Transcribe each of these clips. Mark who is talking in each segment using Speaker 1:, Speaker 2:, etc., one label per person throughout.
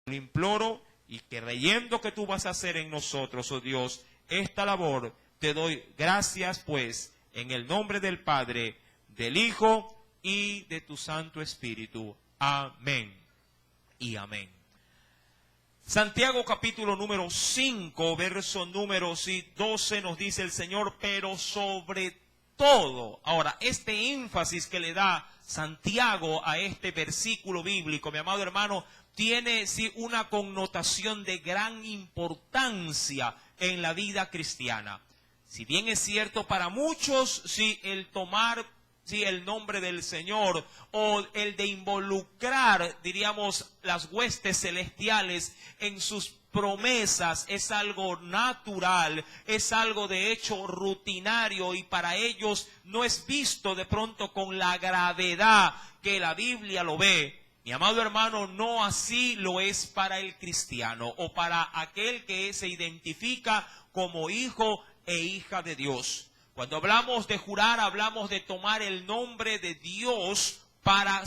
Speaker 1: Lo imploro y creyendo que tú vas a hacer en nosotros, oh Dios, esta labor, te doy gracias pues en el nombre del Padre, del Hijo y de tu Santo Espíritu. Amén y amén. Santiago capítulo número 5, verso número 12 nos dice el Señor, pero sobre todo. Ahora, este énfasis que le da Santiago a este versículo bíblico, mi amado hermano, tiene sí una connotación de gran importancia en la vida cristiana. Si bien es cierto para muchos, sí, el tomar el nombre del Señor o el de involucrar, diríamos, las huestes celestiales en sus promesas es algo natural, es algo de hecho rutinario y para ellos no es visto de pronto con la gravedad que la Biblia lo ve. Mi amado hermano, no así lo es para el cristiano o para aquel que se identifica como hijo e hija de Dios. Cuando hablamos de jurar, hablamos de tomar el nombre de Dios para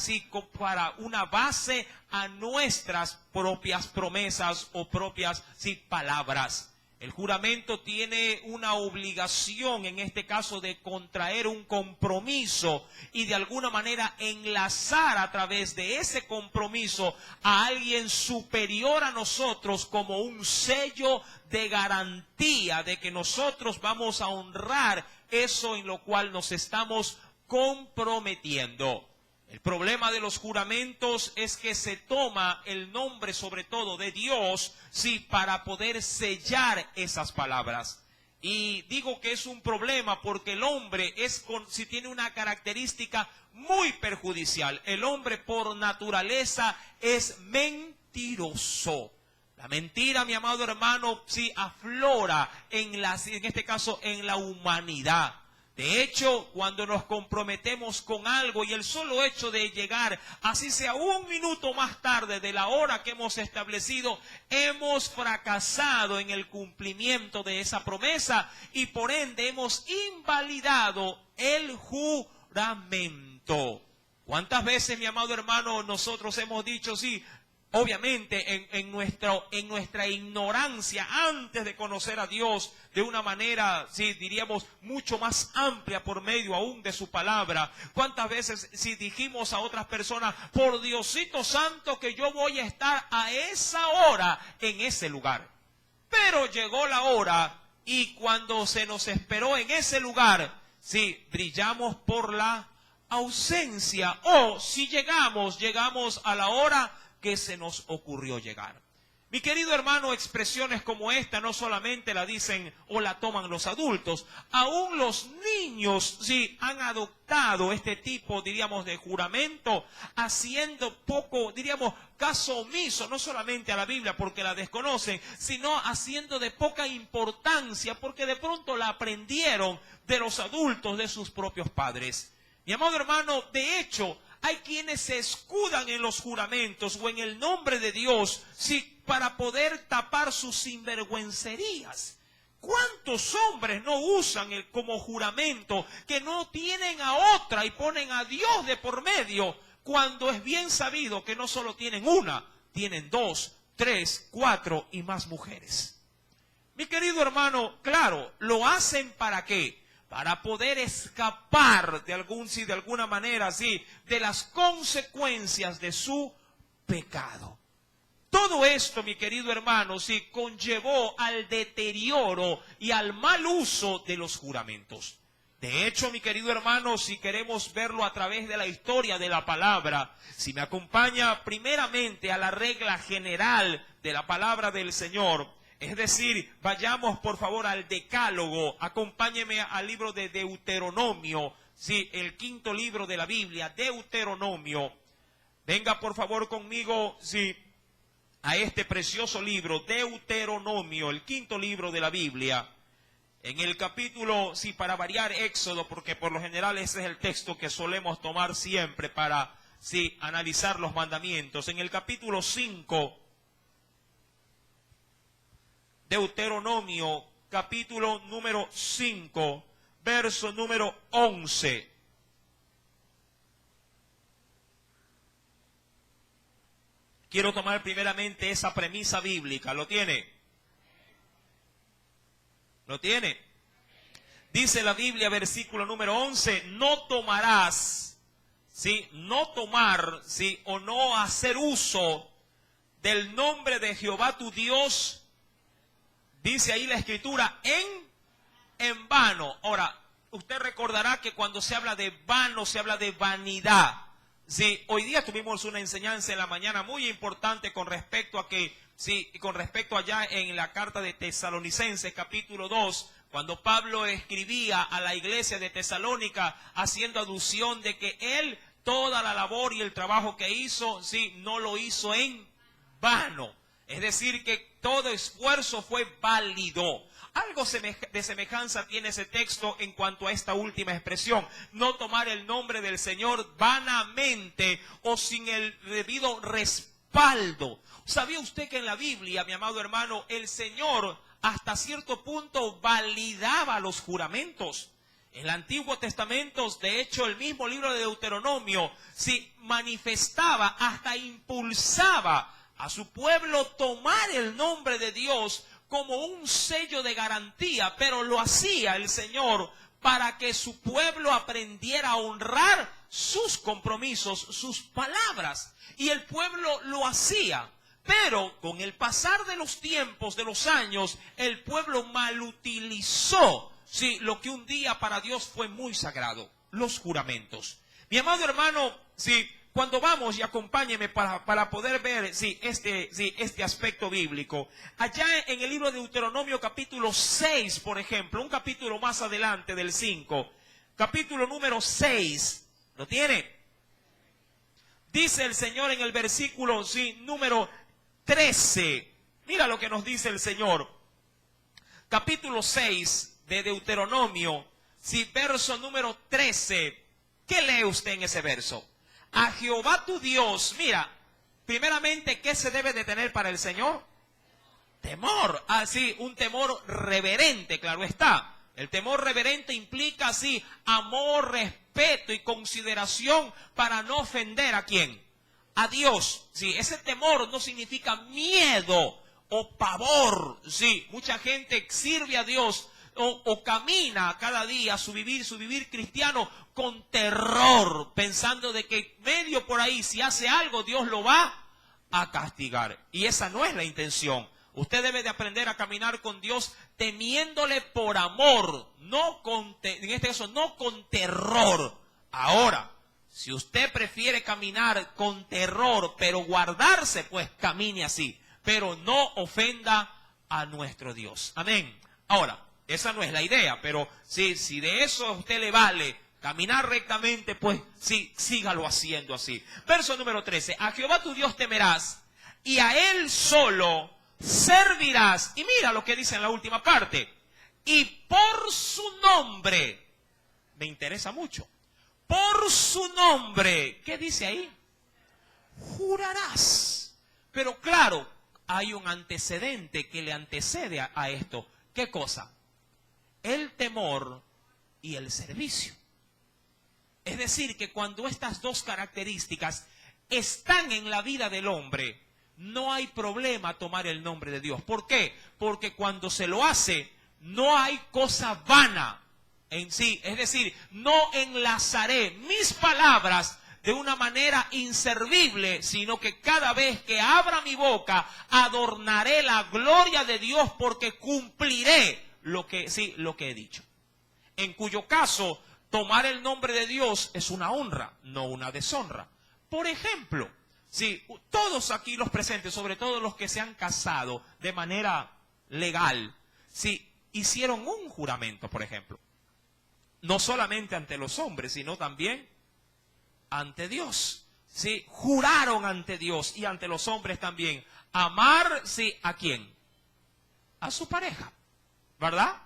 Speaker 1: una base a nuestras propias promesas o propias palabras. El juramento tiene una obligación, en este caso, de contraer un compromiso y de alguna manera enlazar a través de ese compromiso a alguien superior a nosotros como un sello de garantía de que nosotros vamos a honrar eso en lo cual nos estamos comprometiendo. El problema de los juramentos es que se toma el nombre sobre todo de Dios, sí, para poder sellar esas palabras. Y digo que es un problema porque el hombre si tiene una característica muy perjudicial. El hombre por naturaleza es mentiroso. La mentira, mi amado hermano, sí aflora en este caso en la humanidad. De hecho, cuando nos comprometemos con algo y el solo hecho de llegar, así sea un minuto más tarde de la hora que hemos establecido, hemos fracasado en el cumplimiento de esa promesa y por ende hemos invalidado el juramento. ¿Cuántas veces, mi amado hermano, nosotros hemos dicho sí? Obviamente en nuestra ignorancia antes de conocer a Dios de una manera, sí, diríamos, mucho más amplia por medio aún de su palabra. ¿Cuántas veces si dijimos a otras personas, por Diosito Santo que yo voy a estar a esa hora en ese lugar? Pero llegó la hora y cuando se nos esperó en ese lugar, sí, brillamos por la ausencia. O si llegamos a la hora que se nos ocurrió llegar. Mi querido hermano, expresiones como esta no solamente la dicen o la toman los adultos, aún los niños sí han adoptado este tipo, diríamos, de juramento, haciendo poco, diríamos, caso omiso, no solamente a la Biblia porque la desconocen, sino haciendo de poca importancia porque de pronto la aprendieron de los adultos, de sus propios padres. Mi amado hermano, de hecho, hay quienes se escudan en los juramentos o en el nombre de Dios, sí, para poder tapar sus sinvergüencerías. ¿Cuántos hombres no usan como juramento que no tienen a otra y ponen a Dios de por medio, cuando es bien sabido que no solo tienen una, tienen 2, 3, 4 y más mujeres? Mi querido hermano, claro, ¿lo hacen para qué? Para poder escapar de alguna manera, sí, de las consecuencias de su pecado. Todo esto, mi querido hermano, sí, conllevó al deterioro y al mal uso de los juramentos. De hecho, mi querido hermano, si queremos verlo a través de la historia de la palabra, si me acompaña primeramente a la regla general de la palabra del Señor, es decir, vayamos por favor al Decálogo, acompáñeme al libro de Deuteronomio, sí, el quinto libro de la Biblia, Deuteronomio. Venga por favor conmigo, sí, a este precioso libro, Deuteronomio, el quinto libro de la Biblia. En el capítulo, sí, para variar, Éxodo, porque por lo general ese es el texto que solemos tomar siempre para, sí, analizar los mandamientos. En el capítulo 5, Deuteronomio, capítulo número 5, verso número 11. quiero tomar primeramente esa premisa bíblica. ¿Lo tiene? ¿Lo tiene? Dice la Biblia, versículo número 11, no tomarás, ¿sí? No tomar, ¿sí? O no hacer uso del nombre de Jehová tu Dios, dice ahí la Escritura, en vano. Ahora, usted recordará que cuando se habla de vano, se habla de vanidad. Sí, hoy día tuvimos una enseñanza en la mañana muy importante con respecto a que, sí, con respecto allá en la carta de Tesalonicenses, capítulo 2, cuando Pablo escribía a la iglesia de Tesalónica, haciendo alusión de que él, toda la labor y el trabajo que hizo, sí, no lo hizo en vano. Es decir, que todo esfuerzo fue válido. Algo de semejanza tiene ese texto en cuanto a esta última expresión. No tomar el nombre del Señor vanamente o sin el debido respaldo. ¿Sabía usted que en la Biblia, mi amado hermano, el Señor hasta cierto punto validaba los juramentos? En el Antiguo Testamento, de hecho, el mismo libro de Deuteronomio, sí, manifestaba, hasta impulsaba a su pueblo tomar el nombre de Dios como un sello de garantía, pero lo hacía el Señor para que su pueblo aprendiera a honrar sus compromisos, sus palabras. Y el pueblo lo hacía, pero con el pasar de los tiempos, de los años, el pueblo malutilizó, sí, lo que un día para Dios fue muy sagrado, los juramentos. Mi amado hermano, sí, cuando vamos, y acompáñeme para poder ver este aspecto bíblico. Allá en el libro de Deuteronomio capítulo 6, por ejemplo, un capítulo más adelante del 5, capítulo número 6, ¿lo tiene? Dice el Señor en el versículo número 13, mira lo que nos dice el Señor. Capítulo 6 de Deuteronomio, verso número 13, ¿qué lee usted en ese verso? A Jehová tu Dios, mira, primeramente, ¿qué se debe de tener para el Señor? Temor, así, un temor reverente, claro está. El temor reverente implica así, amor, respeto y consideración para no ofender ¿a quién? A Dios. Sí, ese temor no significa miedo o pavor. Sí, mucha gente sirve a Dios o camina cada día su vivir cristiano con terror, pensando de que medio por ahí, si hace algo, Dios lo va a castigar. Y esa no es la intención. Usted debe de aprender a caminar con Dios temiéndole por amor, en este caso, no con terror. Ahora, si usted prefiere caminar con terror, pero guardarse, pues camine así. Pero no ofenda a nuestro Dios. Amén. Ahora, esa no es la idea, pero si de eso a usted le vale caminar rectamente, pues sí, sígalo haciendo así. Verso número 13. A Jehová tu Dios temerás y a Él solo servirás. Y mira lo que dice en la última parte. Y por su nombre, me interesa mucho. Por su nombre, ¿qué dice ahí? Jurarás. Pero claro, hay un antecedente que le antecede a esto. ¿Qué cosa? El temor y el servicio. Es decir, que cuando estas dos características están en la vida del hombre, no hay problema tomar el nombre de Dios. ¿Por qué? Porque cuando se lo hace, no hay cosa vana en sí. Es decir, no enlazaré mis palabras de una manera inservible, sino que cada vez que abra mi boca, adornaré la gloria de Dios porque cumpliré lo que he dicho. En cuyo caso, tomar el nombre de Dios es una honra, no una deshonra. Por ejemplo, todos aquí los presentes, sobre todo los que se han casado de manera legal, hicieron un juramento, por ejemplo. No solamente ante los hombres, sino también ante Dios. Juraron ante Dios y ante los hombres también. Amar, ¿a quién? A su pareja. ¿Verdad?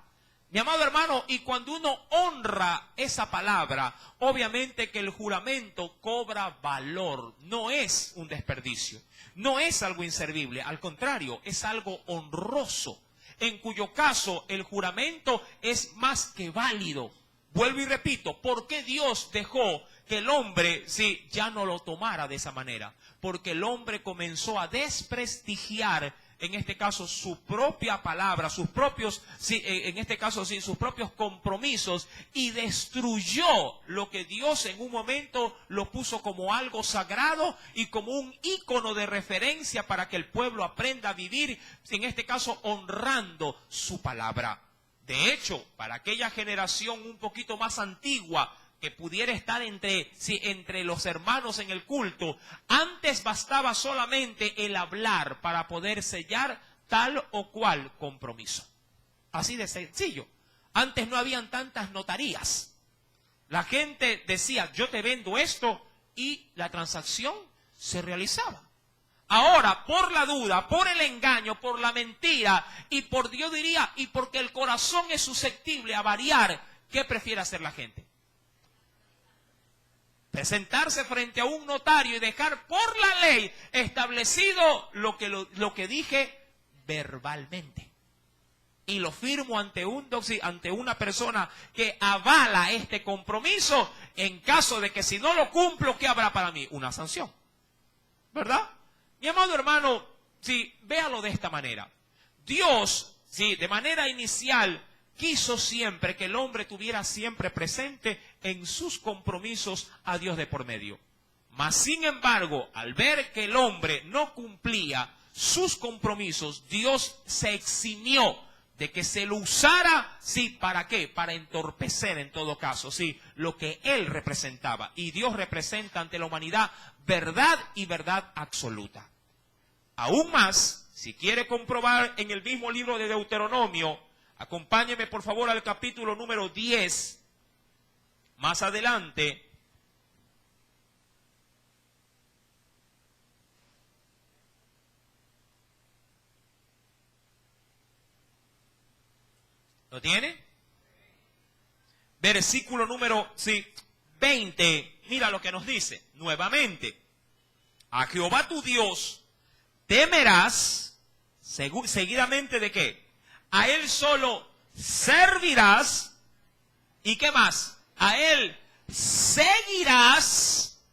Speaker 1: Mi amado hermano, y cuando uno honra esa palabra, obviamente que el juramento cobra valor, no es un desperdicio, no es algo inservible, al contrario, es algo honroso, en cuyo caso el juramento es más que válido. Vuelvo y repito, ¿por qué Dios dejó que el hombre, sí, ya no lo tomara de esa manera, porque el hombre comenzó a desprestigiar, en este caso, su propia palabra, sus propios, sí, en este caso, sí, sus propios compromisos, y destruyó lo que Dios en un momento lo puso como algo sagrado y como un ícono de referencia para que el pueblo aprenda a vivir, en este caso, honrando su palabra. De hecho, para aquella generación un poquito más antigua, que pudiera estar entre los hermanos en el culto, antes bastaba solamente el hablar para poder sellar tal o cual compromiso. Así de sencillo. Antes no habían tantas notarías. La gente decía, yo te vendo esto, y la transacción se realizaba. Ahora, por la duda, por el engaño, por la mentira, y yo diría, y porque el corazón es susceptible a variar, ¿qué prefiere hacer la gente? Presentarse frente a un notario y dejar por la ley establecido lo que dije verbalmente. Y lo firmo ante una persona que avala este compromiso, en caso de que si no lo cumplo, ¿qué habrá para mí? Una sanción. ¿Verdad? Mi amado hermano, sí, véalo de esta manera. Dios, sí, de manera inicial, quiso siempre que el hombre tuviera siempre presente en sus compromisos a Dios de por medio. Mas, sin embargo, al ver que el hombre no cumplía sus compromisos, Dios se eximió de que se lo usara, sí, ¿para qué? Para entorpecer en todo caso, sí, lo que él representaba. Y Dios representa ante la humanidad verdad y verdad absoluta. Aún más, si quiere comprobar en el mismo libro de Deuteronomio, acompáñeme por favor al capítulo número 10, más adelante. ¿Lo tiene? Versículo número 20, mira lo que nos dice, nuevamente. A Jehová tu Dios temerás, seguidamente ¿de qué? A Él solo servirás, ¿y qué más? A Él seguirás,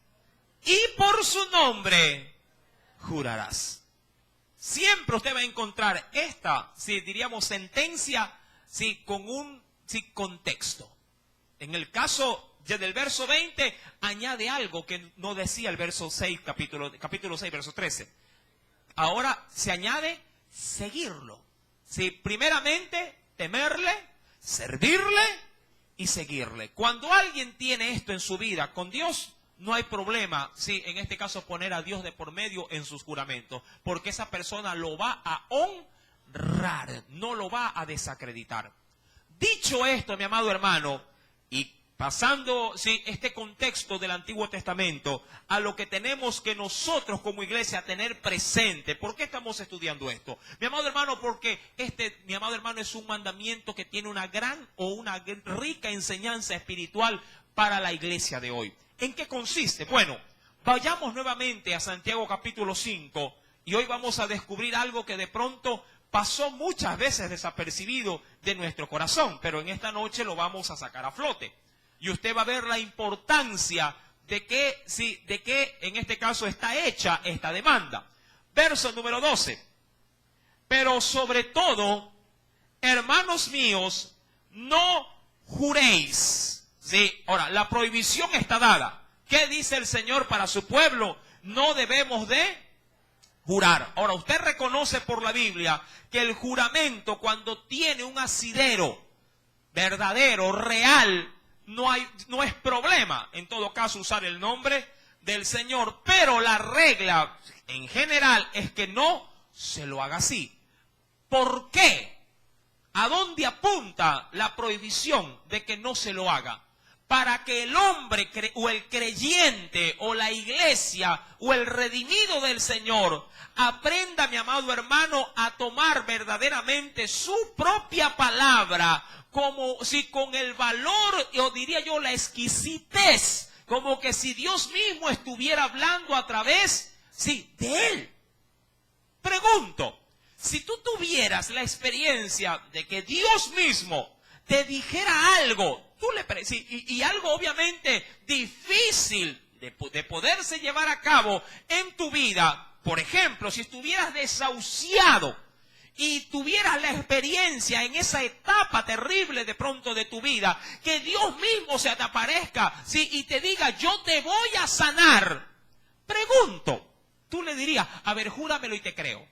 Speaker 1: y por su nombre jurarás. Siempre usted va a encontrar esta, si diríamos sentencia, si con un contexto. En el caso del verso 20, añade algo que no decía el verso 6, capítulo 6, verso 13. Ahora se añade seguirlo. Sí, primeramente, temerle, servirle y seguirle. Cuando alguien tiene esto en su vida con Dios, no hay problema, sí, en este caso poner a Dios de por medio en sus juramentos, porque esa persona lo va a honrar, no lo va a desacreditar. Dicho esto, mi amado hermano, y pasando este contexto del Antiguo Testamento a lo que tenemos que nosotros como iglesia tener presente. ¿Por qué estamos estudiando esto? Mi amado hermano, porque mi amado hermano, es un mandamiento que tiene una rica enseñanza espiritual para la iglesia de hoy. ¿En qué consiste? Bueno, vayamos nuevamente a Santiago capítulo 5 y hoy vamos a descubrir algo que de pronto pasó muchas veces desapercibido de nuestro corazón, pero en esta noche lo vamos a sacar a flote. Y usted va a ver la importancia de que en este caso está hecha esta demanda. Verso número 12. Pero sobre todo, hermanos míos, no juréis. Sí, ahora, la prohibición está dada. ¿Qué dice el Señor para su pueblo? No debemos de jurar. Ahora, usted reconoce por la Biblia que el juramento, cuando tiene un asidero verdadero, real, no es problema, en todo caso, usar el nombre del Señor, pero la regla en general es que no se lo haga así. ¿Por qué? ¿A dónde apunta la prohibición de que no se lo haga? Para que el hombre o el creyente o la iglesia o el redimido del Señor aprenda, mi amado hermano, a tomar verdaderamente su propia palabra como si con el valor, o diría yo la exquisitez, como que si Dios mismo estuviera hablando a través, de él. Pregunto, si tú tuvieras la experiencia de que Dios mismo te dijera algo, y algo obviamente difícil de poderse llevar a cabo en tu vida, por ejemplo, si estuvieras desahuciado y tuvieras la experiencia en esa etapa terrible de pronto de tu vida, que Dios mismo se te aparezca, ¿sí?, y te diga, yo te voy a sanar, pregunto, tú le dirías, a ver, júramelo y te creo.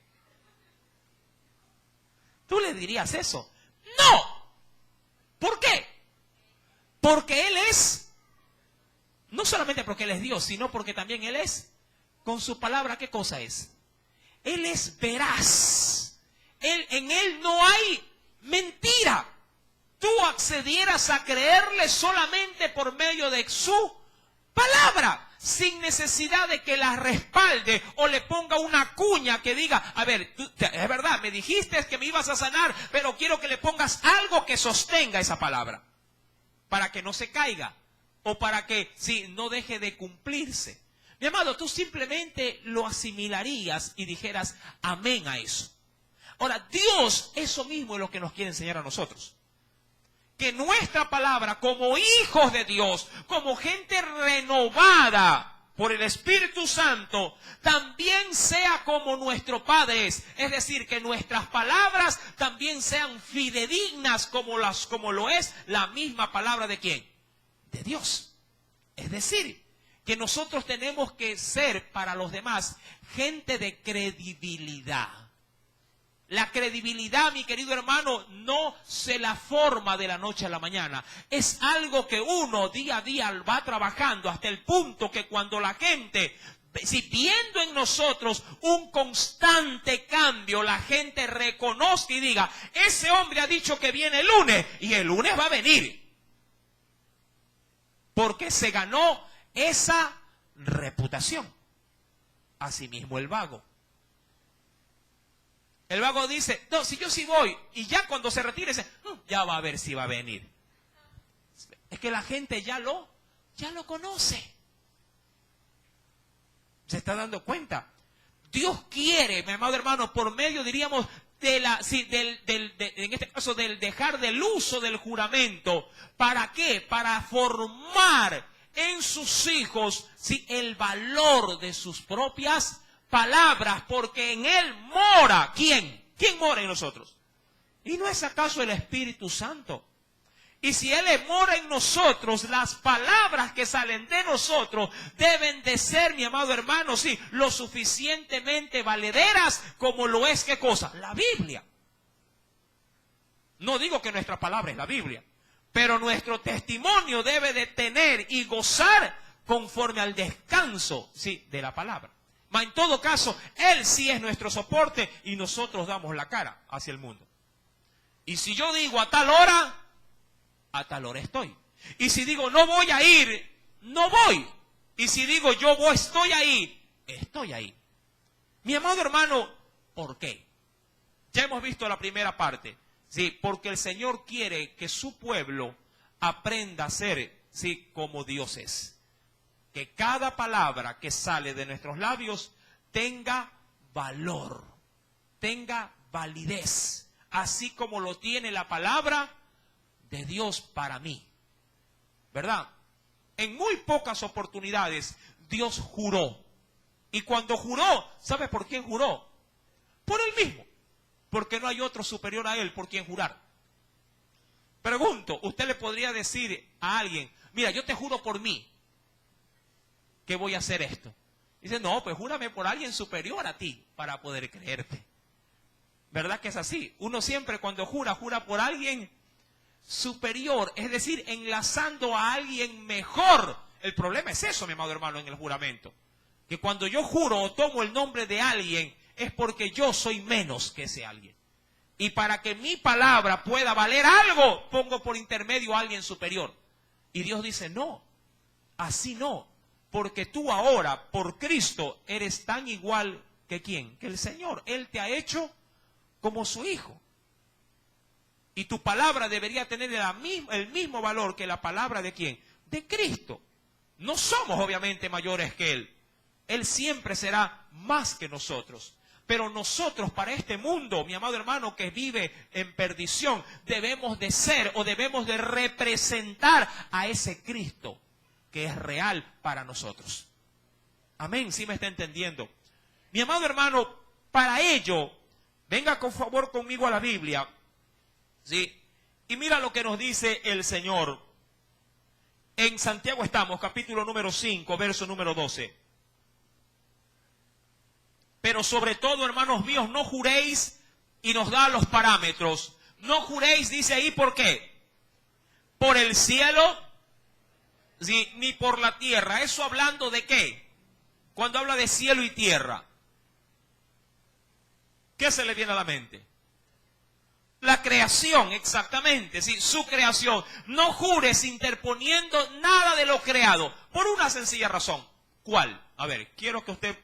Speaker 1: ¿Tú le dirías eso? ¡No! ¿Por qué? Porque Él es, no solamente porque Él es Dios, sino porque también Él es, con su palabra, ¿qué cosa es? Él es veraz. En Él no hay mentira. Tú accedieras a creerle solamente por medio de su palabra, sin necesidad de que la respalde o le ponga una cuña que diga, a ver, es verdad, me dijiste que me ibas a sanar, pero quiero que le pongas algo que sostenga esa palabra, para que no se caiga, o para que no deje de cumplirse. Mi amado, tú simplemente lo asimilarías y dijeras amén a eso. Ahora, Dios, eso mismo es lo que nos quiere enseñar a nosotros. Que nuestra palabra, como hijos de Dios, como gente renovada por el Espíritu Santo, también sea como nuestro Padre es. Es decir, que nuestras palabras también sean fidedignas como lo es la misma palabra de ¿quién? De Dios. Es decir, que nosotros tenemos que ser para los demás gente de credibilidad. La credibilidad, mi querido hermano, no se la forma de la noche a la mañana. Es algo que uno día a día va trabajando hasta el punto que cuando la gente, si viendo en nosotros un constante cambio, la gente reconozca y diga, ese hombre ha dicho que viene el lunes y el lunes va a venir. Porque se ganó esa reputación. Asimismo el vago. El vago dice, no, si yo sí voy, y ya cuando se retire, dice, ya va a ver si va a venir. Es que la gente ya lo conoce. ¿Se está dando cuenta? Dios quiere, mi amado hermano, por medio, diríamos, en este caso, del dejar del uso del juramento. ¿Para qué? Para formar en sus hijos el valor de sus propias palabras, porque en Él mora, ¿quién? ¿Quién mora en nosotros? ¿Y no es acaso el Espíritu Santo? Y si Él mora en nosotros, las palabras que salen de nosotros deben de ser, mi amado hermano, lo suficientemente valederas como lo es, ¿qué cosa? La Biblia. No digo que nuestra palabra es la Biblia, pero nuestro testimonio debe de tener y gozar conforme al descanso, de la palabra. En todo caso, Él sí es nuestro soporte y nosotros damos la cara hacia el mundo. Y si yo digo a tal hora estoy. Y si digo no voy a ir, no voy. Y si digo yo estoy ahí, estoy ahí. Mi amado hermano, ¿por qué? Ya hemos visto la primera parte. Porque el Señor quiere que su pueblo aprenda a ser, como Dios es. Que cada palabra que sale de nuestros labios tenga valor, tenga validez, así como lo tiene la palabra de Dios para mí. ¿Verdad? En muy pocas oportunidades Dios juró. Y cuando juró, ¿sabe por quién juró? Por Él mismo. Porque no hay otro superior a Él por quien jurar. Pregunto, usted le podría decir a alguien, mira, yo te juro por mí que voy a hacer esto. Dice, no, pues júrame por alguien superior a ti para poder creerte. ¿Verdad que es así? Uno siempre cuando jura por alguien superior, es decir, enlazando a alguien mejor. El problema es eso, mi amado hermano, en el juramento. Que cuando yo juro o tomo el nombre de alguien, es porque yo soy menos que ese alguien. Y para que mi palabra pueda valer algo, pongo por intermedio a alguien superior. Y Dios dice, no, así no. Porque tú ahora, por Cristo, eres tan igual que ¿quién? Que el Señor. Él te ha hecho como su hijo. Y tu palabra debería tener el mismo valor que la palabra de ¿quién? De Cristo. No somos obviamente mayores que Él. Él siempre será más que nosotros. Pero nosotros para este mundo, mi amado hermano, que vive en perdición, debemos de ser o debemos de representar a ese Cristo que es real para nosotros. Amén, ¿sí me está entendiendo? Mi amado hermano, para ello, venga por favor conmigo a la Biblia, ¿sí? Y mira lo que nos dice el Señor. En Santiago estamos, capítulo número 5, verso número 12. Pero sobre todo, hermanos míos, no juréis, y nos da los parámetros. No juréis, dice ahí, ¿por qué? Por el cielo, ¿sí? Ni por la tierra. ¿Eso hablando de qué? Cuando habla de cielo y tierra, ¿qué se le viene a la mente? La creación, exactamente, ¿sí? Su creación. No jures interponiendo nada de lo creado, por una sencilla razón. ¿Cuál? A ver, quiero que usted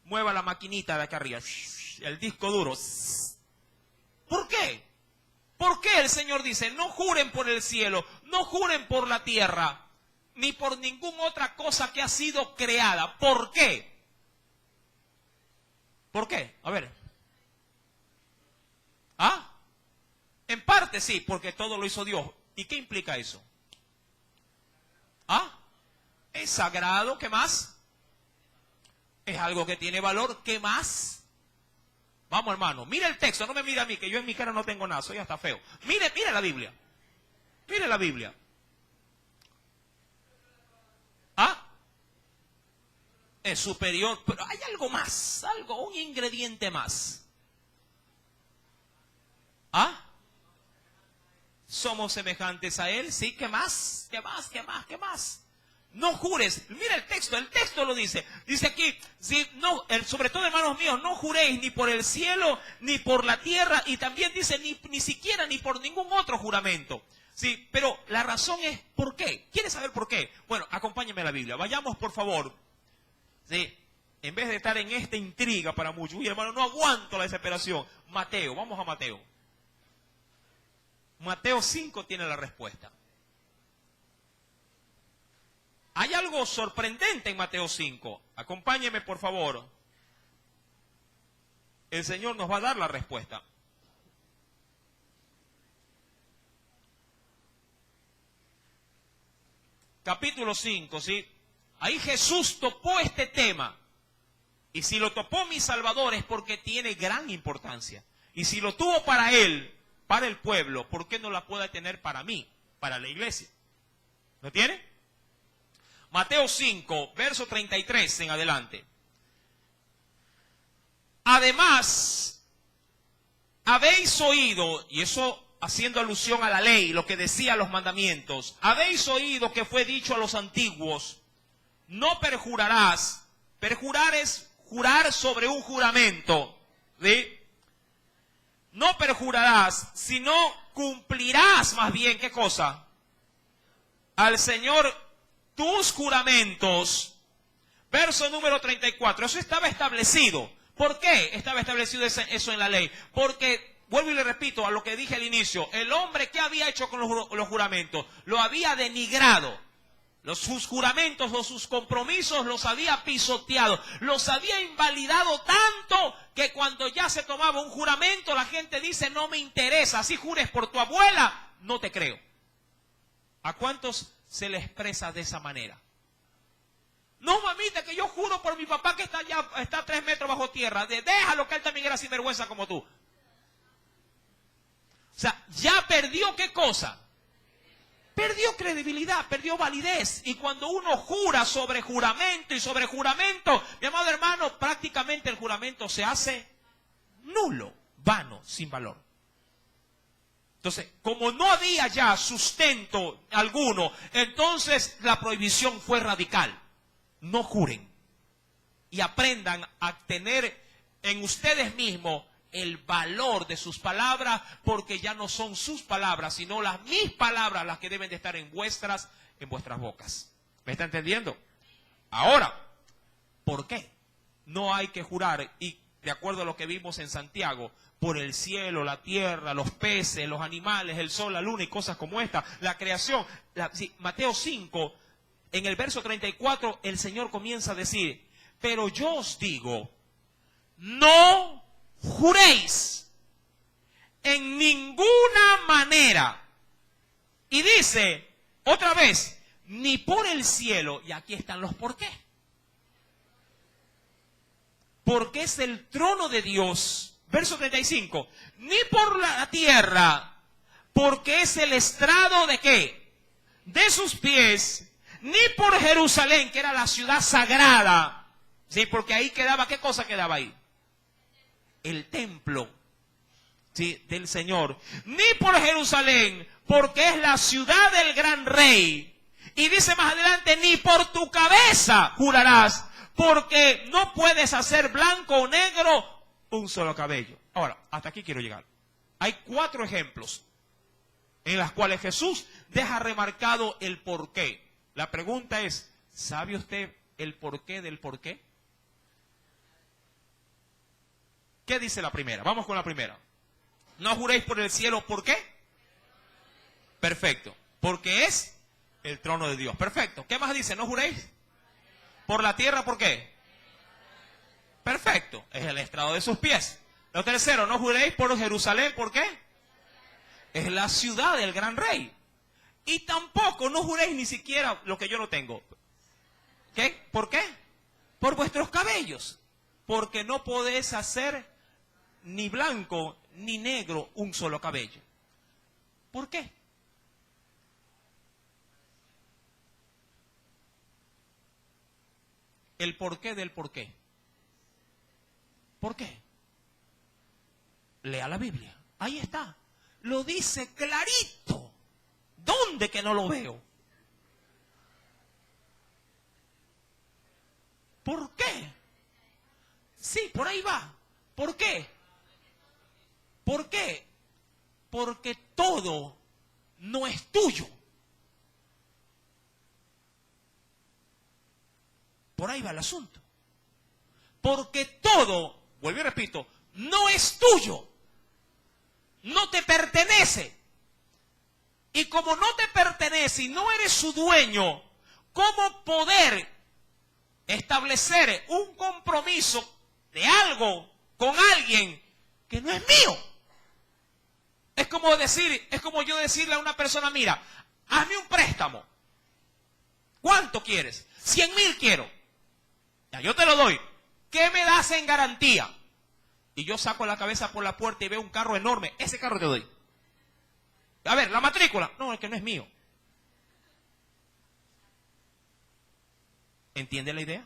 Speaker 1: mueva la maquinita de acá arriba, el disco duro. ¿Por qué? ¿Por qué el Señor dice, no juren por el cielo, no juren por la tierra, ni por ninguna otra cosa que ha sido creada? ¿Por qué? ¿Por qué? A ver. ¿Ah? En parte sí, porque todo lo hizo Dios. ¿Y qué implica eso? ¿Ah? Es sagrado, ¿qué más? Es algo que tiene valor, ¿qué más? Vamos, hermano, mire el texto, no me mire a mí, que yo en mi cara no tengo nada, soy hasta feo. Mire la Biblia. Mire la Biblia. ¿Ah? Es superior, pero hay algo más, un ingrediente más. ¿Ah? Somos semejantes a Él, sí, ¿qué más? ¿Qué más? ¿Qué más? ¿Qué más? No jures, mira el texto lo dice. Dice aquí, si no, sobre todo, hermanos míos, no juréis ni por el cielo, ni por la tierra, y también dice ni siquiera ni por ningún otro juramento. Sí, pero la razón es, ¿por qué? ¿Quieres saber por qué? Bueno, acompáñeme a la Biblia, vayamos por favor. Sí, en vez de estar en esta intriga para muchos, uy, hermano, no aguanto la desesperación. Mateo, vamos a Mateo. Mateo 5 tiene la respuesta. Hay algo sorprendente en Mateo 5. Acompáñeme, por favor. El Señor nos va a dar la respuesta. Capítulo 5, ¿sí? Ahí Jesús topó este tema. Y si lo topó mi Salvador es porque tiene gran importancia. Y si lo tuvo para Él, para el pueblo, ¿por qué no la puede tener para mí, para la iglesia? ¿Lo tiene? Mateo 5, verso 33 en adelante. Además, habéis oído, y eso haciendo alusión a la ley, lo que decía los mandamientos, habéis oído que fue dicho a los antiguos, no perjurarás. Perjurar es jurar sobre un juramento, ¿sí? No perjurarás, sino cumplirás más bien, ¿qué cosa? Al Señor tus juramentos. Verso número 34. Eso estaba establecido. ¿Por qué estaba establecido eso en la ley? Porque, vuelvo y le repito a lo que dije al inicio, el hombre, ¿qué había hecho con los juramentos? Lo había denigrado. Sus juramentos o sus compromisos los había pisoteado, los había invalidado tanto que cuando ya se tomaba un juramento la gente dice, no me interesa, si jures por tu abuela, no te creo. ¿A cuántos se le expresa de esa manera? No, mamita, que yo juro por mi papá que está allá, está 3 metros bajo tierra, déjalo que él también era sinvergüenza como tú. O sea, ya perdió ¿qué cosa? Perdió credibilidad, perdió validez. Y cuando uno jura sobre juramento y sobre juramento, mi amado hermano, prácticamente el juramento se hace nulo, vano, sin valor. Entonces, como no había ya sustento alguno, entonces la prohibición fue radical. No juren. Y aprendan a tener en ustedes mismos el valor de sus palabras, porque ya no son sus palabras, sino mis palabras las que deben de estar en vuestras bocas. ¿Me está entendiendo? Ahora, ¿por qué no hay que jurar? Y de acuerdo a lo que vimos en Santiago, por el cielo, la tierra, los peces, los animales, el sol, la luna y cosas como esta, la creación. Mateo 5, en el verso 34, el Señor comienza a decir, pero yo os digo no juréis en ninguna manera. Y dice otra vez, ni por el cielo, y aquí están los por qué. Porque es el trono de Dios, verso 35, ni por la tierra, porque es el estrado de ¿qué? De sus pies, ni por Jerusalén, que era la ciudad sagrada, ¿sí? Porque ahí quedaba, ¿qué cosa quedaba ahí? El templo, ¿sí? Del Señor, ni por Jerusalén, porque es la ciudad del gran rey. Y dice más adelante, ni por tu cabeza jurarás, porque no puedes hacer blanco o negro un solo cabello. Ahora, hasta aquí quiero llegar. Hay 4 ejemplos en los cuales Jesús deja remarcado el porqué. La pregunta es, ¿sabe usted el porqué del porqué? ¿Qué dice la primera? Vamos con la primera. No juréis por el cielo, ¿por qué? Perfecto. Porque es el trono de Dios. Perfecto. ¿Qué más dice? ¿No juréis? Por la tierra, ¿por qué? Perfecto. Es el estrado de sus pies. Lo tercero, no juréis por Jerusalén, ¿por qué? Es la ciudad del gran rey. Y tampoco no juréis ni siquiera lo que yo no tengo. ¿Qué? ¿Por qué? Por vuestros cabellos. Porque no podéis hacer ni blanco ni negro un solo cabello. ¿Por qué? El porqué del porqué. ¿Por qué? Lea la Biblia. Ahí está. Lo dice clarito. ¿Dónde que no lo veo? ¿Por qué? Sí, por ahí va. ¿Por qué? ¿Por qué? Porque todo no es tuyo. Por ahí va el asunto. Porque todo, vuelvo y repito, no es tuyo. No te pertenece. Y como no te pertenece y no eres su dueño, ¿cómo poder establecer un compromiso de algo con alguien que no es mío? Es como decir, es como yo decirle a una persona, mira, hazme un préstamo. ¿Cuánto quieres? 100,000 quiero. Ya, yo te lo doy. ¿Qué me das en garantía? Y yo saco la cabeza por la puerta y veo un carro enorme. Ese carro te doy. A ver, la matrícula. No, es que no es mío. ¿Entiende la idea?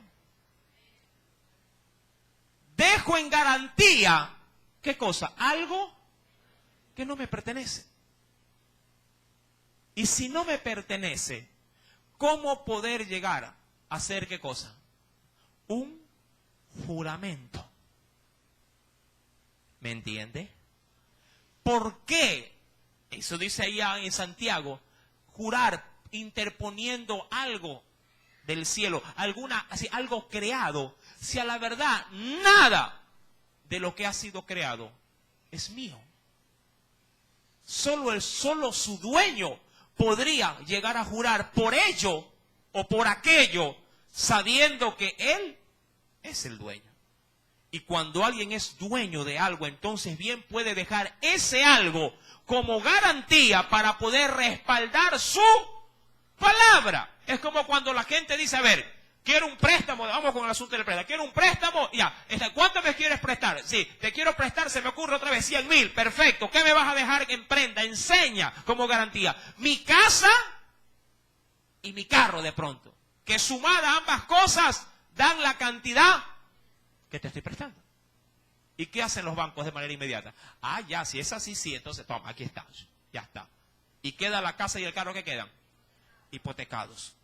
Speaker 1: Dejo en garantía, ¿qué cosa? Algo que no me pertenece. Y si no me pertenece, ¿cómo poder llegar a hacer qué cosa? Un juramento. ¿Me entiende? ¿Por qué? Eso dice allá en Santiago, jurar interponiendo algo del cielo, algo creado, si a la verdad nada de lo que ha sido creado es mío. Solo su dueño podría llegar a jurar por ello o por aquello, sabiendo que él es el dueño. Y cuando alguien es dueño de algo, entonces bien puede dejar ese algo como garantía para poder respaldar su palabra. Es como cuando la gente dice, a ver, quiero un préstamo, vamos con el asunto del préstamo, quiero un préstamo, ya, ¿cuánto me quieres prestar? Sí, te quiero prestar, se me ocurre otra vez, 100,000, perfecto, ¿qué me vas a dejar en prenda? Enseña como garantía, mi casa y mi carro de pronto, que sumada ambas cosas dan la cantidad que te estoy prestando. ¿Y qué hacen los bancos de manera inmediata? Ah, ya, si es así, sí, entonces toma, aquí está, ya está. Y queda la casa y el carro, ¿qué quedan? Hipotecados.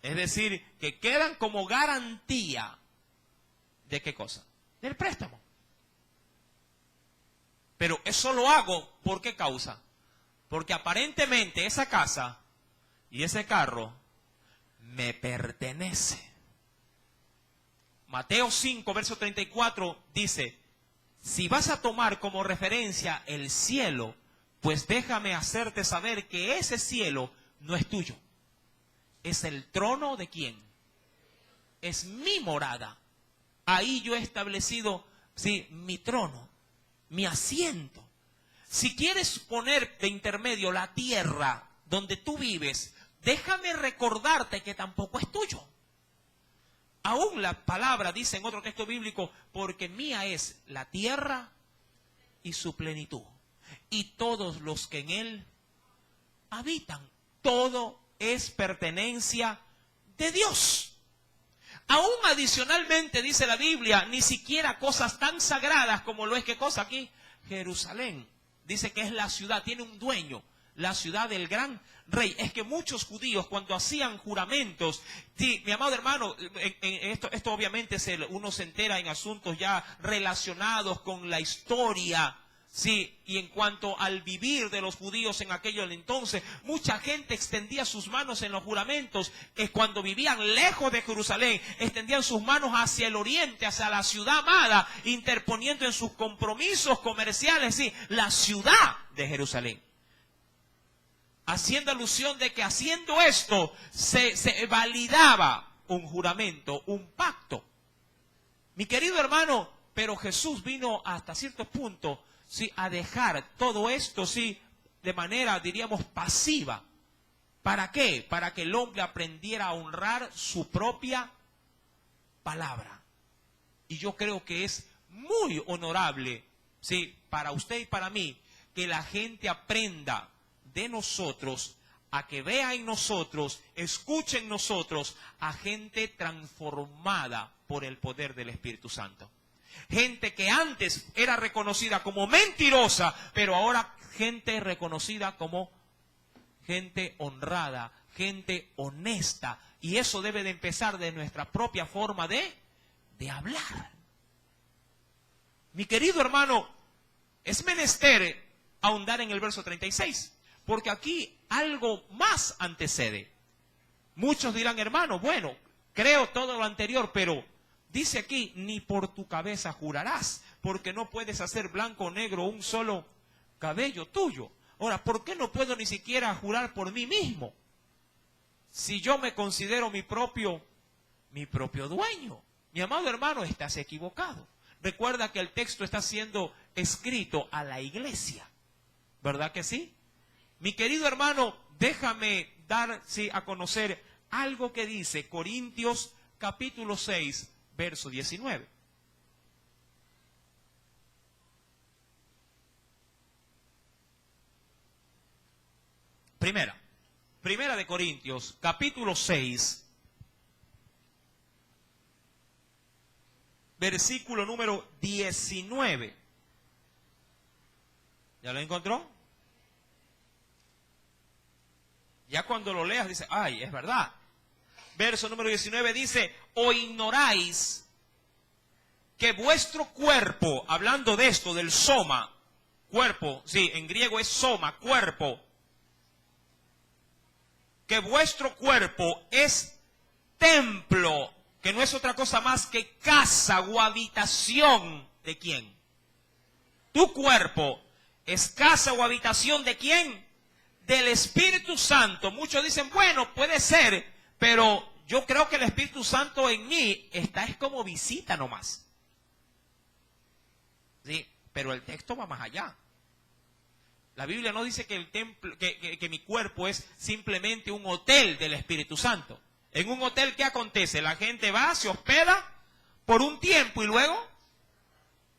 Speaker 1: Es decir, que quedan como garantía ¿de qué cosa? Del préstamo. Pero eso lo hago, ¿por qué causa? Porque aparentemente esa casa y ese carro me pertenece. Mateo 5, verso 34 dice, si vas a tomar como referencia el cielo, pues déjame hacerte saber que ese cielo no es tuyo. Es el trono de quién. Es mi morada. Ahí yo he establecido sí, mi trono, mi asiento. Si quieres poner de intermedio la tierra donde tú vives, déjame recordarte que tampoco es tuyo. Aún la palabra dice en otro texto bíblico, porque mía es la tierra y su plenitud, y todos los que en él habitan. Todo es pertenencia de Dios. Aún adicionalmente dice la Biblia, ni siquiera cosas tan sagradas como lo es, ¿qué cosa aquí? Jerusalén. Dice que es la ciudad, tiene un dueño, la ciudad del gran rey. Es que muchos judíos cuando hacían juramentos, sí, mi amado hermano, esto obviamente uno se entera en asuntos ya relacionados con la historia. Sí, y en cuanto al vivir de los judíos en aquel entonces, mucha gente extendía sus manos en los juramentos. Cuando vivían lejos de Jerusalén, extendían sus manos hacia el oriente, hacia la ciudad amada, interponiendo en sus compromisos comerciales, sí, la ciudad de Jerusalén. Haciendo alusión de que haciendo esto se validaba un juramento, un pacto. Mi querido hermano, pero Jesús vino hasta cierto punto, sí, a dejar todo esto, sí, de manera, diríamos, pasiva. ¿Para qué? Para que el hombre aprendiera a honrar su propia palabra. Y yo creo que es muy honorable, sí, para usted y para mí, que la gente aprenda de nosotros, a que vea en nosotros, escuche en nosotros a gente transformada por el poder del Espíritu Santo. Gente que antes era reconocida como mentirosa, pero ahora gente reconocida como gente honrada, gente honesta. Y eso debe de empezar de nuestra propia forma de hablar. Mi querido hermano, es menester ahondar en el verso 36, porque aquí algo más antecede. Muchos dirán, hermano, bueno, creo todo lo anterior, pero dice aquí, ni por tu cabeza jurarás, porque no puedes hacer blanco o negro un solo cabello tuyo. Ahora, ¿por qué no puedo ni siquiera jurar por mí mismo? Si yo me considero mi propio dueño. Mi amado hermano, estás equivocado. Recuerda que el texto está siendo escrito a la iglesia. ¿Verdad que sí? Mi querido hermano, déjame dar a conocer algo que dice Corintios capítulo 6, verso 19. Primera de Corintios, capítulo 6, versículo número 19. ¿Ya lo encontró? Ya cuando lo leas dice, ay, es verdad. Verso número 19 dice, o ignoráis que vuestro cuerpo, hablando de esto, del soma, cuerpo, sí, en griego es soma, cuerpo, que vuestro cuerpo es templo, que no es otra cosa más que casa o habitación de quién. Tu cuerpo es casa o habitación de quién. Del Espíritu Santo. Muchos dicen, bueno, puede ser, pero yo creo que el Espíritu Santo en mí está es como visita nomás. Sí, pero el texto va más allá. La Biblia no dice que el templo, que mi cuerpo es simplemente un hotel del Espíritu Santo. En un hotel, ¿qué acontece? La gente va, se hospeda por un tiempo y luego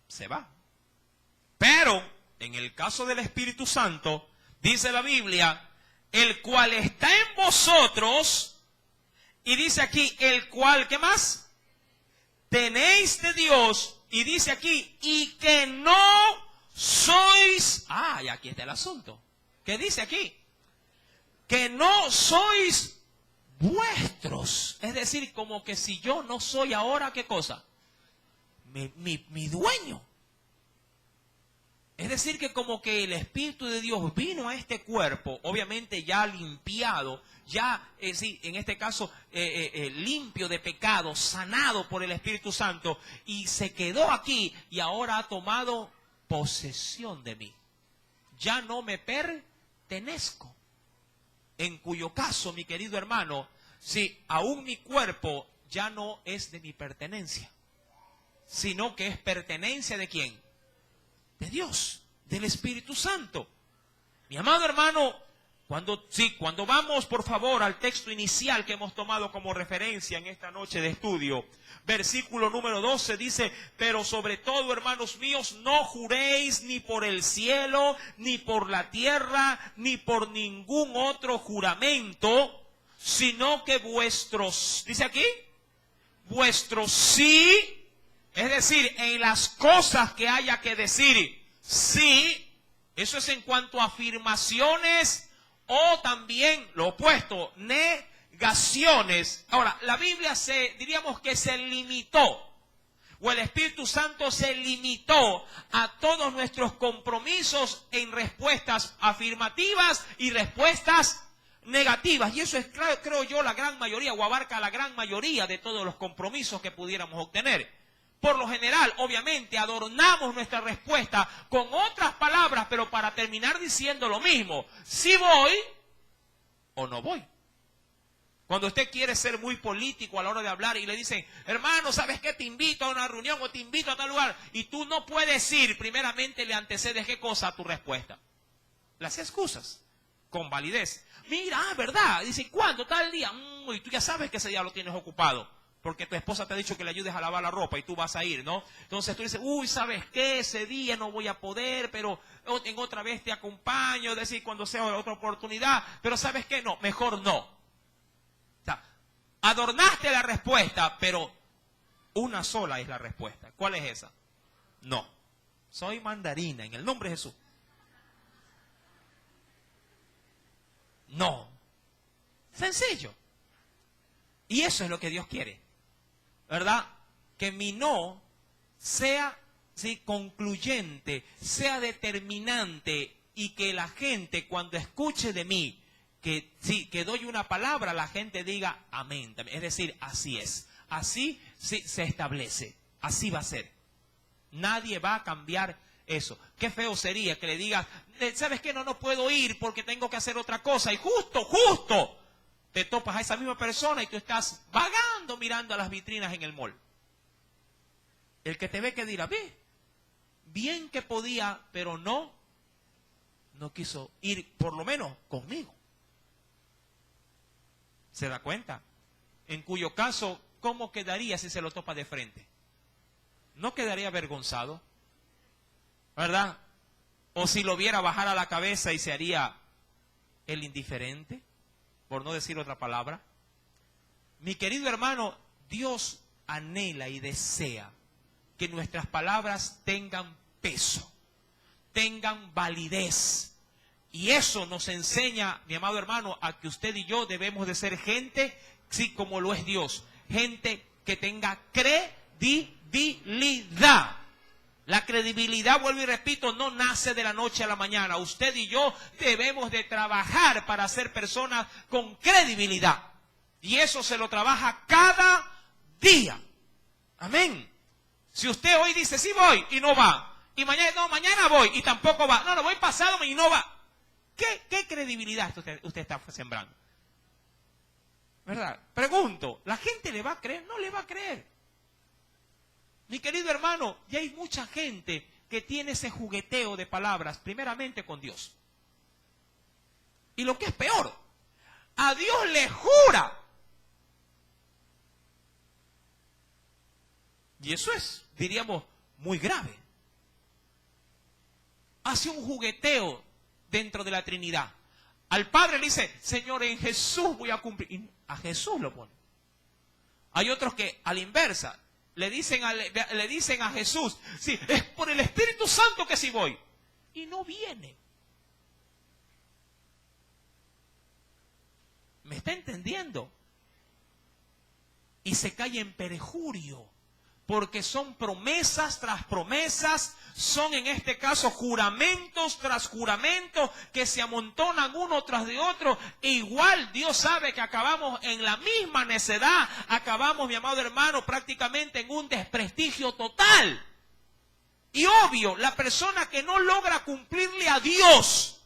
Speaker 1: se va. Pero en el caso del Espíritu Santo, dice la Biblia, el cual está en vosotros, y dice aquí, el cual, ¿qué más? Tenéis de Dios, y dice aquí, y que no sois, y aquí está el asunto, ¿qué dice aquí? Que no sois vuestros, es decir, como que si yo no soy ahora, ¿qué cosa? Mi dueño. Es decir, que como que el Espíritu de Dios vino a este cuerpo, obviamente ya limpiado, ya, sí, en este caso, limpio de pecado, sanado por el Espíritu Santo, y se quedó aquí y ahora ha tomado posesión de mí. Ya no me pertenezco. En cuyo caso, mi querido hermano, sí, aún mi cuerpo ya no es de mi pertenencia. sino que es pertenencia ¿de quién? De Dios, del Espíritu Santo. Mi amado hermano, cuando vamos por favor al texto inicial que hemos tomado como referencia en esta noche de estudio, versículo número 12 dice: pero sobre todo, hermanos míos, no juréis ni por el cielo, ni por la tierra, ni por ningún otro juramento, sino que vuestros, dice aquí, vuestros sí, es decir, en las cosas que haya que decir sí, eso es en cuanto a afirmaciones, o también lo opuesto, negaciones. Ahora, la Biblia diríamos que se limitó, o el Espíritu Santo se limitó a todos nuestros compromisos en respuestas afirmativas y respuestas negativas. Y eso es, creo yo, la gran mayoría, o abarca la gran mayoría de todos los compromisos que pudiéramos obtener. Por lo general, obviamente, adornamos nuestra respuesta con otras palabras, pero para terminar diciendo lo mismo: si voy o no voy. Cuando usted quiere ser muy político a la hora de hablar y le dicen: hermano, ¿sabes qué? Te invito a una reunión o te invito a tal lugar, y tú no puedes ir, primeramente le antecedes ¿qué cosa? A tu respuesta. Las excusas, con validez. Mira, ¿verdad? Dice: ¿cuándo? Tal día. Y tú ya sabes que ese día lo tienes ocupado, porque tu esposa te ha dicho que le ayudes a lavar la ropa y tú vas a ir, ¿no? Entonces tú dices: ¿sabes qué? Ese día no voy a poder, pero en otra vez te acompaño, es decir, cuando sea otra oportunidad, pero ¿sabes qué? No, mejor no. O sea, adornaste la respuesta, pero una sola es la respuesta. ¿Cuál es esa? No. Soy mandarina, en el nombre de Jesús. No. Sencillo. Y eso es lo que Dios quiere, ¿verdad? Que mi no sea concluyente, sea determinante, y que la gente, cuando escuche de mí que doy una palabra, la gente diga amén. Es decir, así es, así se establece, así va a ser. Nadie va a cambiar eso. Qué feo sería que le digas: ¿sabes qué? No puedo ir porque tengo que hacer otra cosa, y justo te topas a esa misma persona y tú estás vagando mirando a las vitrinas en el mall. El que te ve que dirá: ve, bien que podía, pero no quiso ir, por lo menos conmigo. ¿Se da cuenta? En cuyo caso, ¿cómo quedaría si se lo topa de frente? ¿No quedaría avergonzado? ¿Verdad? O si lo viera bajar a la cabeza y se haría el indiferente, por no decir otra palabra. Mi querido hermano, Dios anhela y desea que nuestras palabras tengan peso, tengan validez. Y eso nos enseña, mi amado hermano, a que usted y yo debemos de ser gente, sí, como lo es Dios, gente que tenga credibilidad. La credibilidad, vuelvo y repito, no nace de la noche a la mañana. Usted y yo debemos de trabajar para ser personas con credibilidad. Y eso se lo trabaja cada día. Amén. Si usted hoy dice: sí voy, y no va. Y mañana voy y tampoco va. No, voy pasado y no va. ¿Qué credibilidad usted está sembrando? ¿Verdad? Pregunto, ¿la gente le va a creer? No le va a creer. Mi querido hermano, ya hay mucha gente que tiene ese jugueteo de palabras, primeramente con Dios. Y lo que es peor, a Dios le jura. Y eso es, diríamos, muy grave. Hace un jugueteo dentro de la Trinidad. Al Padre le dice: Señor, en Jesús voy a cumplir. Y a Jesús lo pone. Hay otros que, a la inversa, le dicen a Jesús: sí, es por el Espíritu Santo que sí voy. Y no viene. ¿Me está entendiendo? Y se cae en perjurio, porque son promesas tras promesas, son en este caso juramentos tras juramentos que se amontonan uno tras de otro. E igual Dios sabe que acabamos en la misma necedad, acabamos, mi amado hermano, prácticamente en un desprestigio total. Y obvio, la persona que no logra cumplirle a Dios,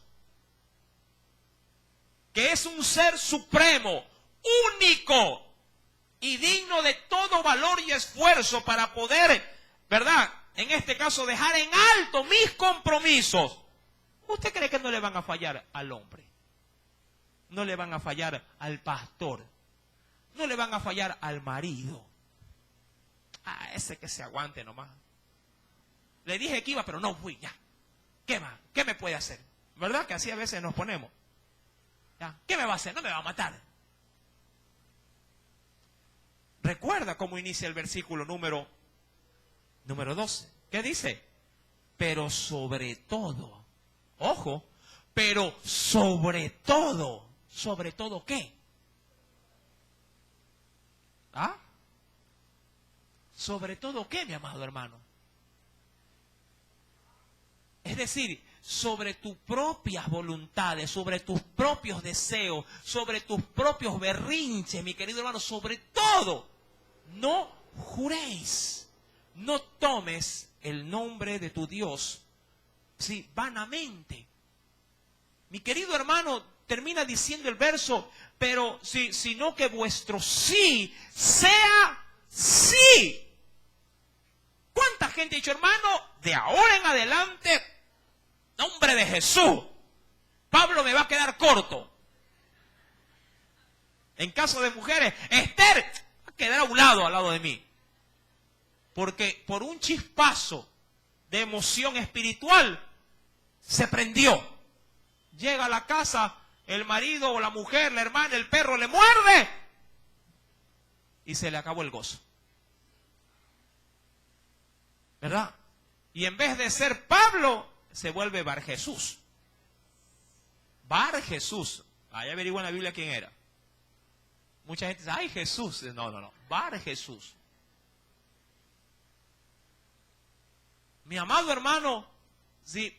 Speaker 1: que es un ser supremo, único y digno de todo valor y esfuerzo para poder ¿verdad? En este caso, dejar en alto mis compromisos. ¿Usted cree que no le van a fallar al hombre? No le van a fallar al pastor. No le van a fallar al marido. Ese que se aguante nomás. Le dije que iba, pero no fui, ya. ¿Qué más? ¿Qué me puede hacer? ¿Verdad que así a veces nos ponemos? ¿Ya? ¿Qué me va a hacer? No me va a matar. Recuerda cómo inicia el versículo número 12. ¿Qué dice? Pero sobre todo, ojo, pero sobre todo, ¿sobre todo qué? ¿Ah? ¿Sobre todo qué, mi amado hermano? Es decir, sobre tus propias voluntades, sobre tus propios deseos, sobre tus propios berrinches, mi querido hermano, sobre todo, no juréis, no tomes el nombre de tu Dios, sí, vanamente. Mi querido hermano, termina diciendo el verso, pero sino que vuestro sí sea sí. ¿Cuánta gente ha dicho, hermano, de ahora en adelante, nombre de Jesús, Pablo me va a quedar corto? En caso de mujeres, Esther va a quedar a un lado, al lado de mí. Porque por un chispazo de emoción espiritual se prendió. Llega a la casa, el marido o la mujer, la hermana, el perro le muerde y se le acabó el gozo. ¿Verdad? Y en vez de ser Pablo, se vuelve Bar Jesús. Bar Jesús. Ahí averigua en la Biblia quién era. Mucha gente dice, ay, Jesús. No. Bar Jesús. Mi amado hermano, ¿sí?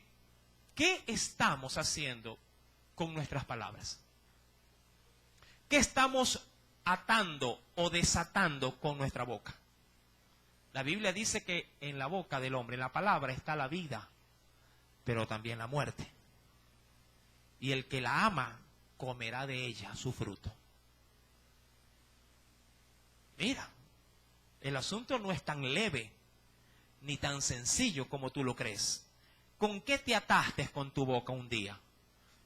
Speaker 1: ¿Qué estamos haciendo con nuestras palabras? ¿Qué estamos atando o desatando con nuestra boca? La Biblia dice que en la boca del hombre, en la palabra, está la vida, pero también la muerte. Y el que la ama, comerá de ella su fruto. Mira, el asunto no es tan leve, ni tan sencillo como tú lo crees. ¿Con qué te ataste con tu boca un día?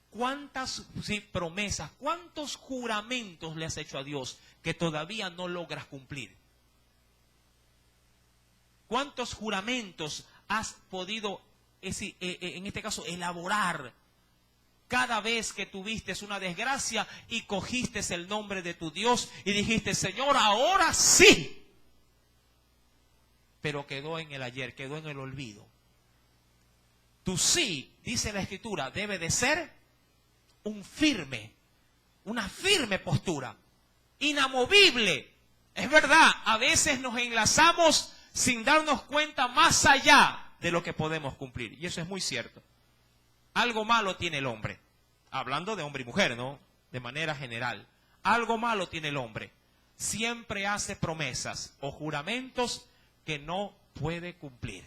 Speaker 1: ¿Cuántas promesas, cuántos juramentos le has hecho a Dios que todavía no logras cumplir? ¿Cuántos juramentos has podido, en este caso, elaborar cada vez que tuviste una desgracia y cogiste el nombre de tu Dios y dijiste, Señor, ahora sí? Pero quedó en el ayer, quedó en el olvido. Tu sí, dice la Escritura, debe de ser una firme postura, inamovible. Es verdad, a veces nos enlazamos sin darnos cuenta más allá de lo que podemos cumplir. Y eso es muy cierto. Algo malo tiene el hombre. Hablando de hombre y mujer, ¿no? De manera general. Algo malo tiene el hombre. Siempre hace promesas o juramentos que no puede cumplir.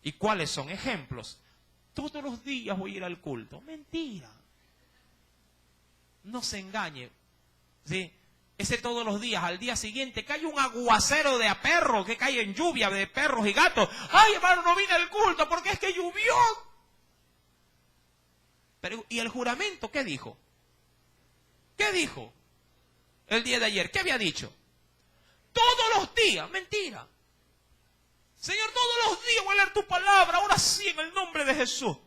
Speaker 1: ¿Y cuáles son? Ejemplos. Todos los días voy a ir al culto. Mentira. No se engañe. ¿Sí? Ese todos los días, al día siguiente, cae un aguacero de a perro, que cae en lluvia de perros y gatos. Ay, hermano, no vine al culto porque es que llovió. Pero, ¿y el juramento qué dijo? ¿Qué dijo el día de ayer? ¿Qué había dicho? Todos los días, mentira. Señor, todos los días voy a leer tu palabra, ahora sí, en el nombre de Jesús.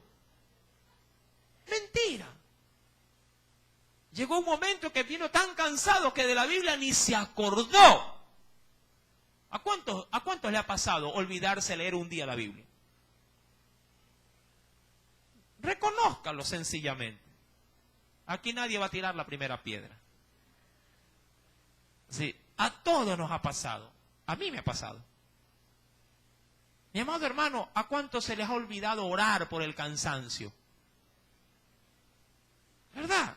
Speaker 1: Mentira. Llegó un momento que vino tan cansado que de la Biblia ni se acordó. ¿A cuántos le ha pasado olvidarse leer un día la Biblia? Reconózcalo sencillamente. Aquí nadie va a tirar la primera piedra. Sí, a todos nos ha pasado. A mí me ha pasado. Mi amado hermano, ¿a cuántos se les ha olvidado orar por el cansancio? ¿Verdad?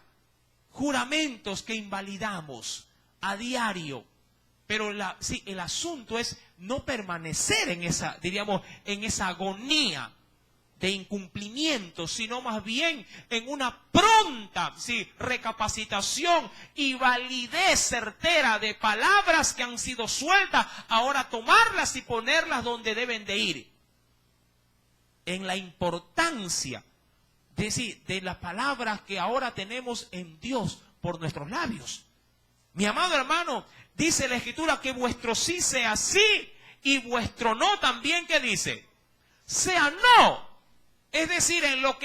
Speaker 1: Juramentos que invalidamos a diario. Pero el asunto es no permanecer en esa, diríamos, en esa agonía. de incumplimiento, sino más bien en una pronta, sí, recapacitación y validez certera de palabras que han sido sueltas, ahora tomarlas y ponerlas donde deben de ir. En la importancia de las palabras que ahora tenemos en Dios por nuestros labios. Mi amado hermano, dice la Escritura que vuestro sí sea sí y vuestro no también, ¿qué dice? Sea no. Es decir, en lo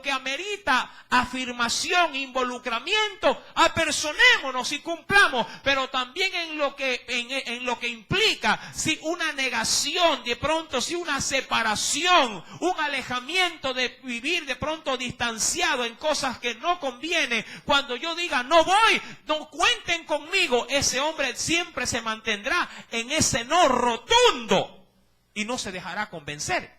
Speaker 1: que amerita afirmación, involucramiento, apersonémonos y cumplamos, pero también en lo que implica, si una negación, de pronto, si una separación, un alejamiento de vivir de pronto distanciado en cosas que no conviene, cuando yo diga no voy, no cuenten conmigo, ese hombre siempre se mantendrá en ese no rotundo y no se dejará convencer.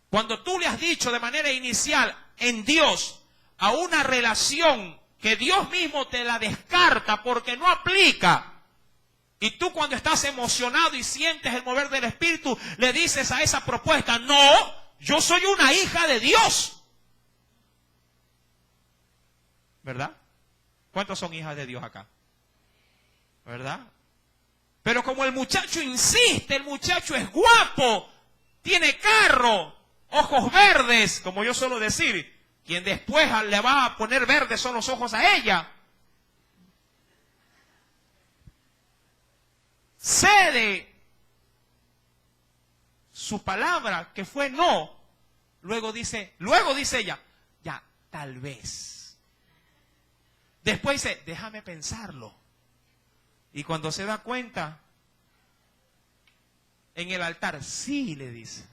Speaker 1: Cuando tú le has dicho de manera inicial en Dios a una relación que Dios mismo te la descarta porque no aplica, y tú cuando estás emocionado y sientes el mover del Espíritu, le dices a esa propuesta, no, yo soy una hija de Dios. ¿Verdad? ¿Cuántos son hijas de Dios acá? ¿Verdad? Pero como el muchacho insiste, el muchacho es guapo, tiene carro, ojos verdes, como yo suelo decir, quien después le va a poner verdes son los ojos a ella. Cede su palabra que fue no. Luego dice ella, ya, tal vez. Después dice, déjame pensarlo. Y cuando se da cuenta, en el altar, sí, le dice.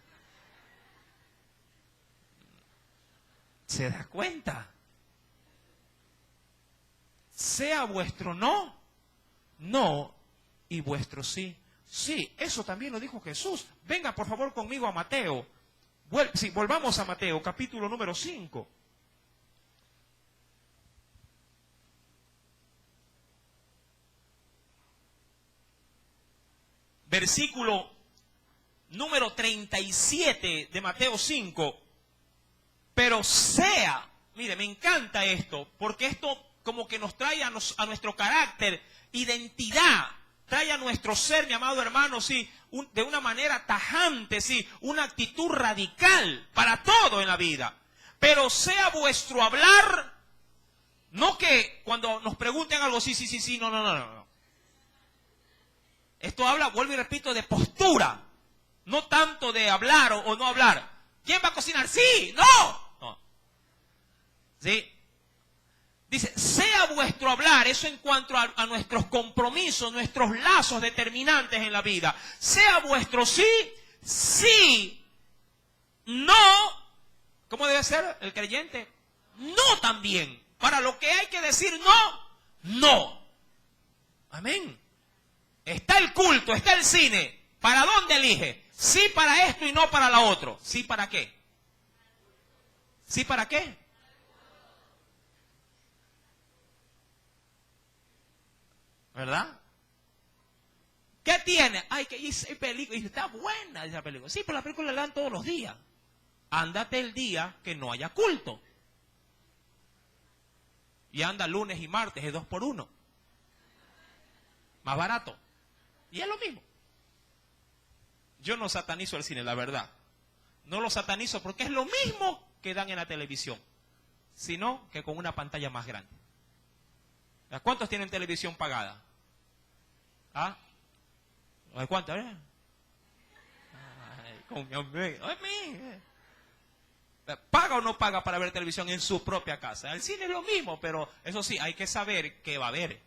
Speaker 1: ¿Se da cuenta? Sea vuestro no, no, y vuestro sí, sí. Eso también lo dijo Jesús. Venga, por favor, conmigo a Mateo. Volvamos a Mateo, capítulo número 5. Versículo número 37 de Mateo 5. Pero sea, mire, me encanta esto, porque esto como que nos trae a nuestro carácter, identidad, trae a nuestro ser, mi amado hermano, sí, de una manera tajante, sí, una actitud radical para todo en la vida. Pero sea vuestro hablar, no que cuando nos pregunten algo, sí, no. Esto habla, vuelvo y repito, de postura, no tanto de hablar o no hablar. ¿Quién va a cocinar? Sí, no. ¿Sí? Dice, sea vuestro hablar, eso en cuanto a nuestros compromisos, nuestros lazos determinantes en la vida. Sea vuestro sí, sí, no. ¿Cómo debe ser el creyente? No también. Para lo que hay que decir no, no. Amén. Está el culto, está el cine. ¿Para dónde elige? Sí para esto y no para lo otro. ¿Sí para qué? ¿Sí para qué? ¿Verdad? ¿Qué tiene? Ay, que hice película. Y está buena esa película. Sí, pero la película la dan todos los días. Ándate el día que no haya culto. Y anda lunes y martes, es 2x1. Más barato. Y es lo mismo. Yo no satanizo el cine, la verdad. No lo satanizo porque es lo mismo que dan en la televisión. Sino que con una pantalla más grande. ¿Cuántos tienen televisión pagada? ¿Ah? ¿Cuántos? ¿Paga o no paga para ver televisión en su propia casa? El cine es lo mismo, pero eso sí, hay que saber qué va a haber.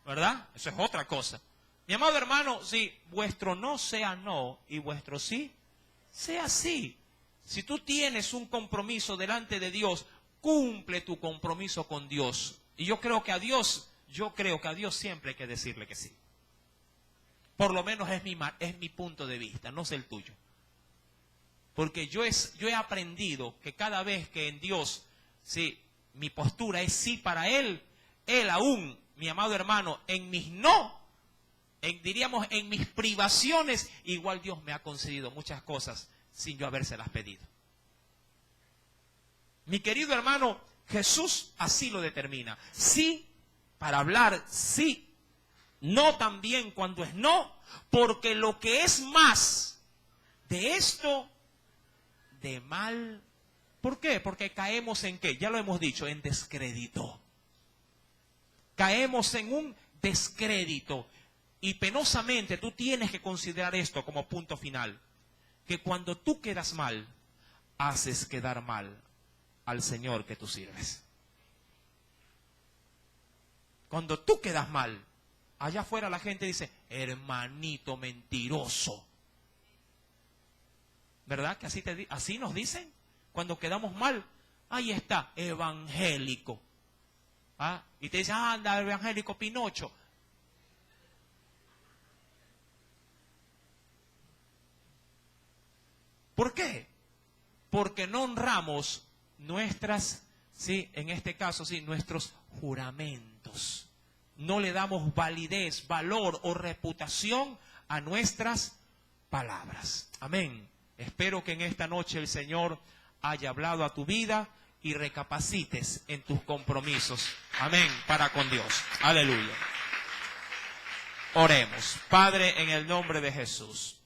Speaker 1: ¿Verdad? Eso es otra cosa. Mi amado hermano, si vuestro no sea no y vuestro sí sea sí. Si tú tienes un compromiso delante de Dios, cumple tu compromiso con Dios. Y yo creo que a Dios siempre hay que decirle que sí. Por lo menos es mi punto de vista, no es el tuyo. Porque yo he aprendido que cada vez que en Dios, sí, mi postura es sí para Él, Él aún, mi amado hermano, en mis no, diríamos, en mis privaciones, igual Dios me ha concedido muchas cosas sin yo habérselas pedido. Mi querido hermano, Jesús así lo determina. Sí, para hablar, sí. No también cuando es no, porque lo que es más de esto, de mal. ¿Por qué? Porque caemos en ¿qué? Ya lo hemos dicho, en descrédito. Caemos en un descrédito. Y penosamente tú tienes que considerar esto como punto final. Que cuando tú quedas mal, haces quedar mal al Señor que tú sirves. Cuando tú quedas mal, allá afuera la gente dice, hermanito mentiroso. ¿Verdad que así nos dicen? Cuando quedamos mal, ahí está, evangélico. ¿Ah? Y te dicen, anda, evangélico Pinocho. ¿Por qué? Porque no honramos nuestras, sí, en este caso, sí, nuestros juramentos. No le damos validez, valor o reputación a nuestras palabras. Amén. Espero que en esta noche el Señor haya hablado a tu vida y recapacites en tus compromisos. Amén. Para con Dios. Aleluya. Oremos. Padre, en el nombre de Jesús.